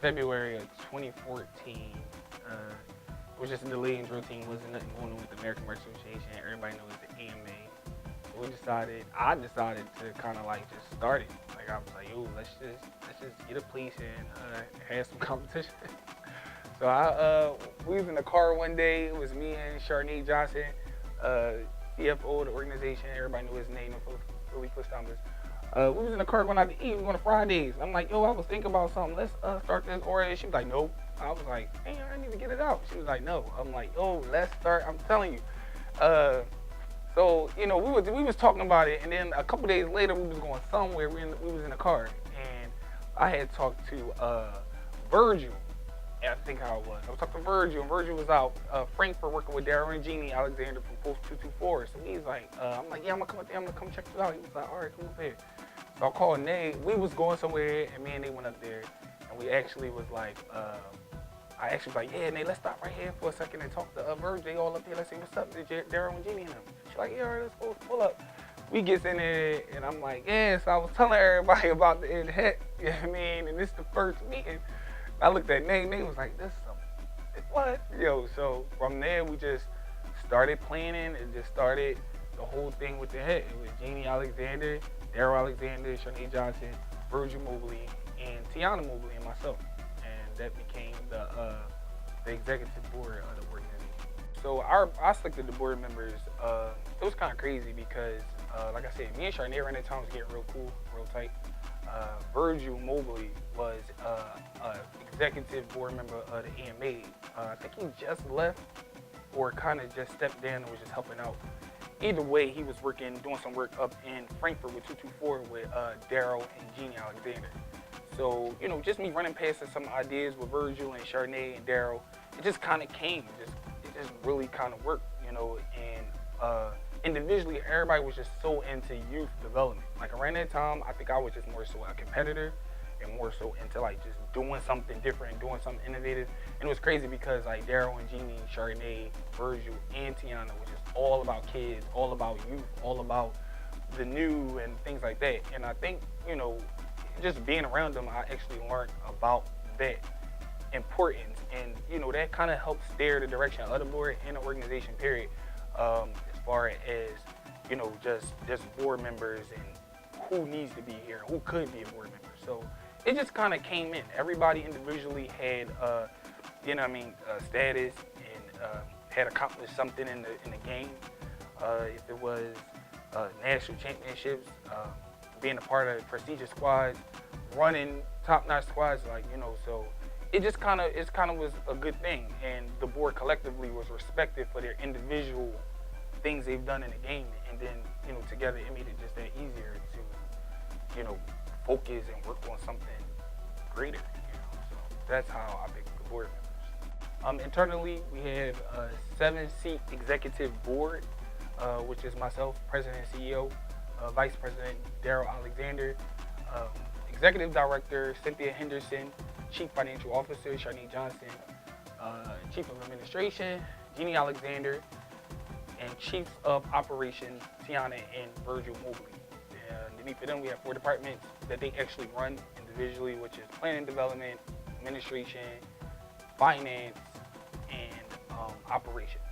February of 2014. It was just a delay in drill team. Wasn't nothing going on with the American Martial Association. Everybody knows the AMA. So I decided to kind of like just start it. Like I was like, yo, let's just get a place and have some competition. So we was in the car one day. It was me and Sharnay Johnson, CFO of the organization. Everybody knew his name in Philly Footstompers. We was in the car going out to eat. We going to Fridays. I'm like, yo, I was thinking about something. Let's start this order. She was like, nope. I was like, hey, I need to get it out. She was like, no. I'm like, yo, let's start. I'm telling you. So you know, we was talking about it, and then a couple days later, we was going somewhere. We was in the car, and I had talked to Virgil. I think how it was. I was talking to Virgil, and Virgil was out Frankfurt working with Daryl and Jeannie Alexander from Post 224. So he's like, I'm like, yeah, I'm gonna come up there. I'm gonna come check this out. He was like, all right, come up here. So I called Nate. We was going somewhere, and me and Nate went up there, and we actually was like, I actually was like, yeah, Nate, let's stop right here for a second and talk to Virgil. They all up here. Let's see what's up. Daryl and Jeannie and them. She's like, yeah, all right, let's go, pull up. We gets in there, and I'm like, yeah. So I was telling everybody about the Enhet, you know what I mean? And this is the first meeting. I looked at Nate. Nate was like, this is some, what? Yo, so from there, we just started planning and just started the whole thing with the Enhet. It was Jeannie Alexander, Daryl Alexander, Sharnay Johnson, Virgil Mobley, and Tiana Mobley, and myself. And that became the executive board of the organization. So I selected the board members. It was kind of crazy because, like I said, me and Sharnay around that time was getting real cool, real tight. Virgil Mobley was executive board member of the AMA. I think he just left or kind of just stepped down and was just helping out. Either way, he was doing some work up in Frankfurt with 224 with Daryl and Jeannie Alexander. So, you know, just me running past some ideas with Virgil and Sharnay and Daryl, it just kind of came. It just really kind of worked, you know, and individually, everybody was just so into youth development. Like around that time, I think I was just more so a competitor and more so into like just doing something different, doing something innovative. And it was crazy because like Daryl and Jeannie, Sharnay, Virgil, and Tiana was just all about kids, all about youth, all about the new and things like that. And I think, you know, just being around them, I actually learned about that importance. And, you know, that kind of helped steer the direction of the board and the organization, period. As far as, you know, just board members and who needs to be here, who could be a board member. So it just kind of came in. Everybody individually had, you know what I mean, status and had accomplished something in the game. If it was national championships, being a part of prestigious squads, running top-notch squads, like, you know, so it just kind of was a good thing. And the board collectively was respected for their individual things they've done in the game, and then, you know, together it made it just that easier to, you know, focus and work on something greater, you know. So that's how I picked the board members. Internally, we have a 7-seat executive board, which is myself, president and CEO, vice president Daryl Alexander, executive director Cynthia Henderson, chief financial officer Sharnay Johnson, chief of administration Jeannie Alexander, and chiefs of operations Tiana and Virgil Mobley. Underneath of them, we have 4 departments that they actually run individually, which is planning development, administration, finance, and operations.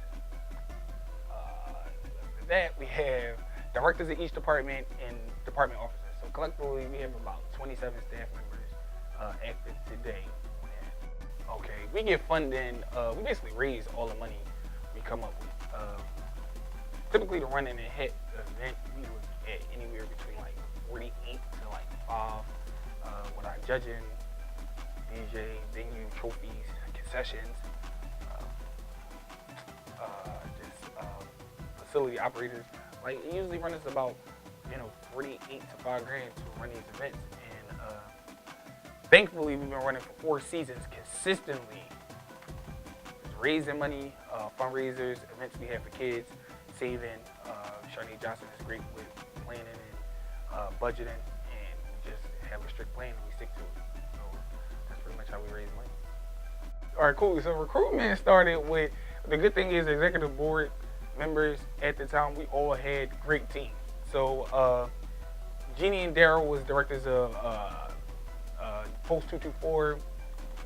After that, we have directors of each department and department officers. So collectively, we have about 27 staff members active today. Okay, we get funding. We basically raise all the money we come up with. Typically, to run an Enhet event, we look at anywhere between like 48 to like 5 with our judging, DJ, venue, trophies, concessions, facility operators. Like, it usually runs us about, you know, 48 to $5 grand to run these events. And thankfully, we've been running for 4 seasons consistently, just raising money, fundraisers, events we have for kids, saving. Sharnay Johnson is great with planning and budgeting, and we just have a strict plan and we stick to it. So that's pretty much how we raise money. All right, cool. So recruitment started with, the good thing is executive board members at the time, we all had great teams. So Jeannie and Daryl was directors of Post 224,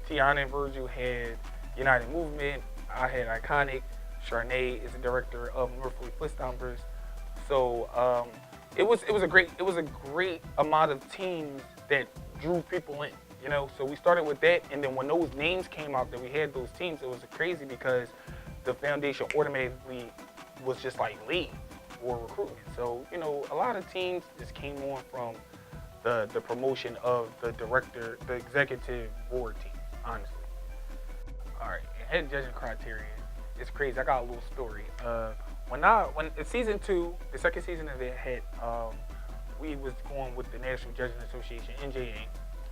Tiana and Virgil had United Movement. I had Iconic. Charnay is the director of Norfolk Footstompers. So it was a great amount of teams that drew people in. You know, so we started with that, and then when those names came out that we had those teams, it was crazy because the foundation automatically was just like lead for recruitment. So, you know, a lot of teams just came on from the promotion of the director, the executive board team, honestly. All right, head judging criteria. It's crazy. I got a little story. When season 2, the second season of it hit, we was going with the National Judging Association, NJA.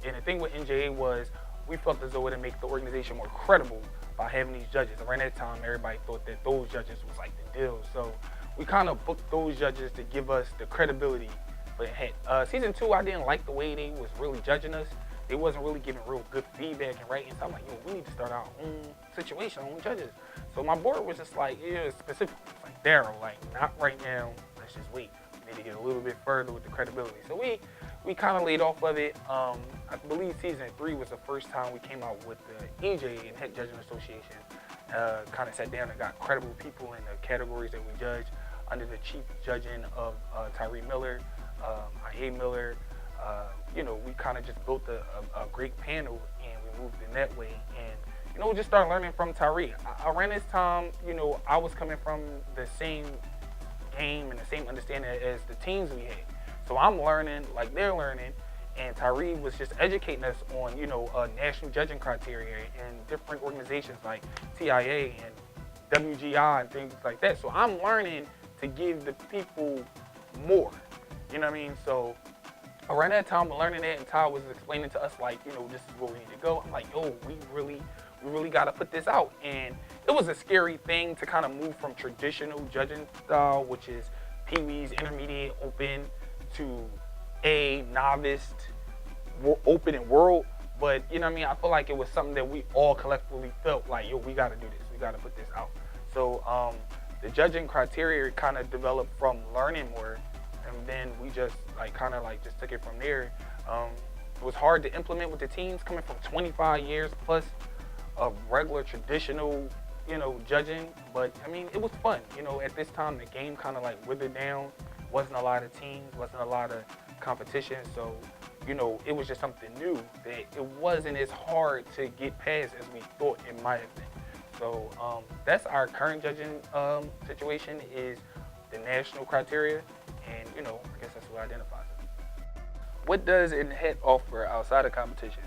And the thing with NJA was we felt as though it would make the organization more credible by having these judges. Around that time, everybody thought that those judges was like the deal. So we kind of booked those judges to give us the credibility for Enhet. Season 2, I didn't like the way they was really judging us. They wasn't really giving real good feedback and rating. So I'm like, yo, we need to start our own situation, our own judges. So my board was just like, yeah, specific, like Daryl, like not right now. Let's just wait. We need to get a little bit further with the credibility. So we kind of laid off of it. I believe season 3 was the first time we came out with the EJ, Enhet Judging Association. Kind of sat down and got credible people in the categories that we judge under the chief judging of Tyree Miller, IA Miller. You know, we kind of just built a great panel and we moved in that way. And, you know, just started learning from Tyree. Around this time, you know, I was coming from the same game and the same understanding as the teams we had. So I'm learning like they're learning, and Tyree was just educating us on, you know, national judging criteria and different organizations like TIA and WGI and things like that. So I'm learning to give the people more, you know what I mean? So around that time, we're learning that, and Ty was explaining to us like, you know, this is where we need to go. I'm like, yo, we really got to put this out. And it was a scary thing to kind of move from traditional judging style, which is Pee-wees, intermediate, open, to a novice, open and world. But, you know what I mean, I feel like it was something that we all collectively felt like, yo, we got to do this. We got to put this out. So the judging criteria kind of developed from learning more, and then we just just took it from there. It was hard to implement with the teams coming from 25 years plus of regular traditional, you know, judging. But I mean, it was fun. You know, at this time the game kind of like withered down. Wasn't a lot of teams, wasn't a lot of competition. So, you know, it was just something new that it wasn't as hard to get past as we thought it might have been. So that's our current judging situation, is the national criteria, and, you know, I guess that's what identifies it. What does Enhet offer outside of competitions?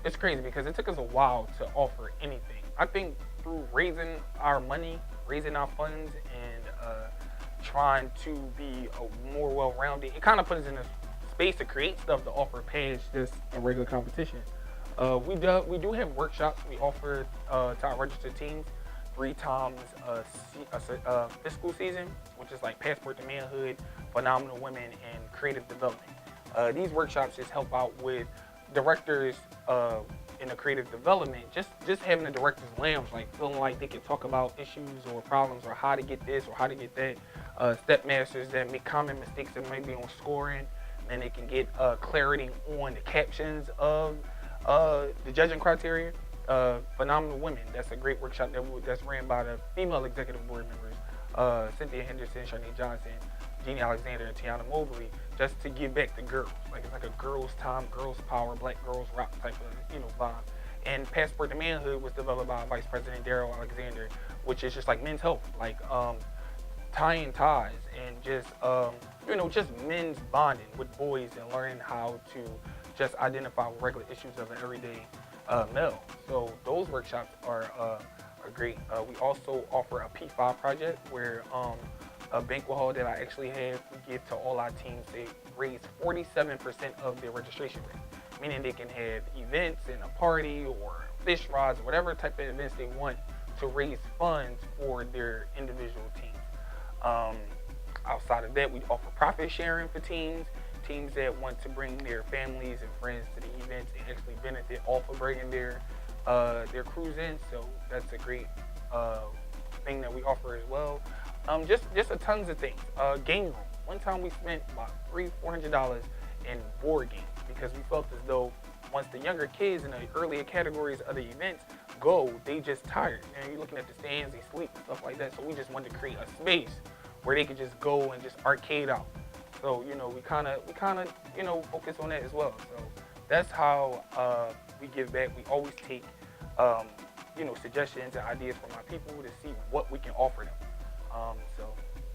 It's crazy because it took us a while to offer anything. I think through raising our money, raising our funds, and trying to be a more well-rounded, it kind of put us in a space to create stuff to offer past just a regular competition. We do have workshops we offer to our registered teams 3 times a fiscal season, which is like Passport to Manhood, Phenomenal Women, and Creative Development. These workshops just help out with directors in the creative development, just having a director's lounge, like feeling like they can talk about issues or problems or how to get this or how to get that. Step masters that make common mistakes that might be on scoring, and they can get clarity on the captions of the judging criteria. Phenomenal Women, that's a great workshop that's ran by the female executive board members, Cynthia Henderson, Charnay Johnson, Jeannie Alexander, and Tiana Mobley, just to give back to girls. Like, it's like a girls' time, girls' power, black girls rock type of, you know, vibe. And Passport to Manhood was developed by Vice President Daryl Alexander, which is just like men's health, like tying ties and just, you know, just men's bonding with boys and learning how to just identify regular issues of an everyday male. So those workshops are great. We also offer a P5 project where a banquet hall that I actually have, we give to all our teams. They raise 47% of their registration rate, meaning they can have events and a party or fish rods, whatever type of events they want to raise funds for their individual teams. Outside of that, we offer profit sharing for teams that want to bring their families and friends to the events and actually benefit off of bringing their crews in. So that's a great thing that we offer as well. Just a tons of things. Game room. One time we spent about $300-400 in board games because we felt as though once the younger kids in the earlier categories of the events go, they just tired. And you're looking at the stands, they sleep and stuff like that. So we just wanted to create a space where they could just go and just arcade out. So, you know, we kind of, you know, focus on that as well. So that's how we give back. We always take, you know, suggestions and ideas from our people to see what we can offer them. So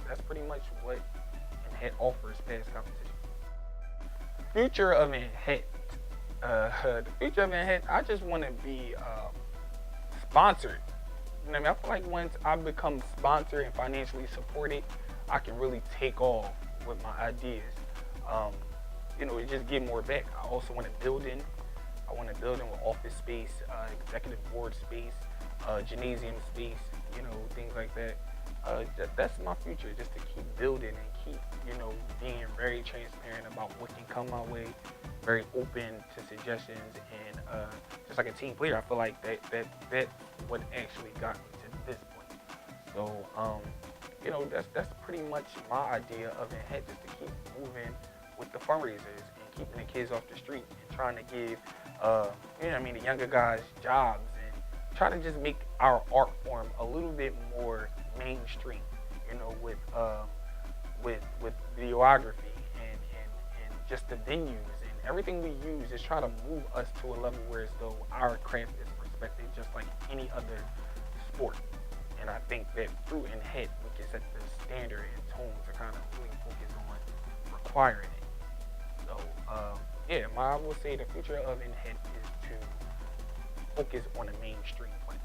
that's pretty much what Enhet offers past competition. Future of Enhet. The future of Enhet, I just want to be sponsored. You know what I mean? I feel like once I become sponsored and financially supported, I can really take off with my ideas. You know, it just get more back. I also want a building. I want a building with office space, executive board space, gymnasium space, you know, things like that. That's my future, just to keep building and keep, you know, being very transparent about what can come my way, very open to suggestions, and just like a team player, I feel like that's what actually got me to this point. So, you know, that's pretty much my idea of Enhet, just to keep moving with the fundraisers and keeping the kids off the street and trying to give, you know what I mean, the younger guys jobs and trying to just make our art form a little bit more mainstream, you know, with videography and just the venues and everything we use is trying to move us to a level where as though our craft is respected just like any other sport. And I think that through Enhet, we can set the standard and tone to kind of really focus on requiring it. So, yeah, I will say the future of Enhet is to focus on the mainstream play.